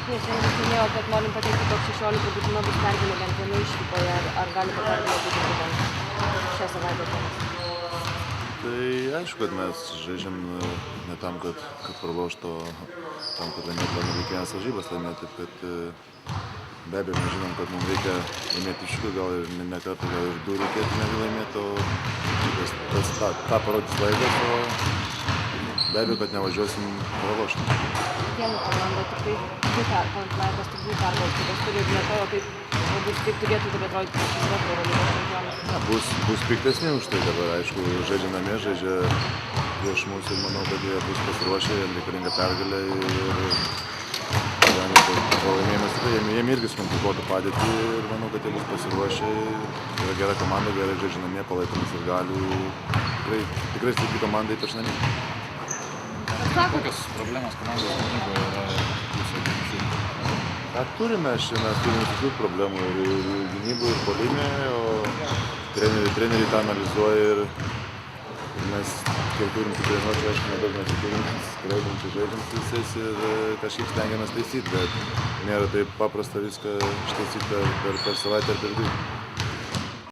rungtynės šiandien minėjo, kad norim patekti top 16, būtina bus pergalė bent viena išvykoje. Ar gali ta pergalė būti būtent šią savaitę dienos? Tai aišku, kad mes žaidžiam ne tam, kad praloštų, tam, kad laimėtų kiekvienas varžybas laimėti. Taip kad be abejo mes žinom, kad mums reikia laimėti iššūkį, gal ir ne kartą, gal ir du reikėtų negu laimėti, o tą parodys laikas, o be abejo, kad nevažiuosim pralošti. Kiekviena komanda tikrai dvi pergalės, kurios turi vietoje, taip galbūt kaip turėtų taip atrodyti šis kartas Eurolygos čempionas. Bus piktesni už tai dabar, aišku, žaidžia namie, žaidžia prieš mus ir manau, kad jie bus pasiruošę, jiems reikalinga pergalė ir pralaimėjimas tikrai, jiem irgi sukomplikuotų padėtį ir manau, kad jie bus pasiruošę, yra gera komanda, gerai žaidžia namie, palaikomas ir galių, tikrai stipri komanda, ypač namie. Kokios problemas komandos gynyboje yra jūsų akimis? Turime visokių problemų ir gynybų, ir puolime, o treneriai tą analizuoja ir mes kiek turim tų treniruočių, aišku, nedaug mes turim, skraidom, žaidžiam su visais ir kažkiek stengiamės taisyti, bet nėra taip paprasta viską ištaisyti per savaitę ar per dvi.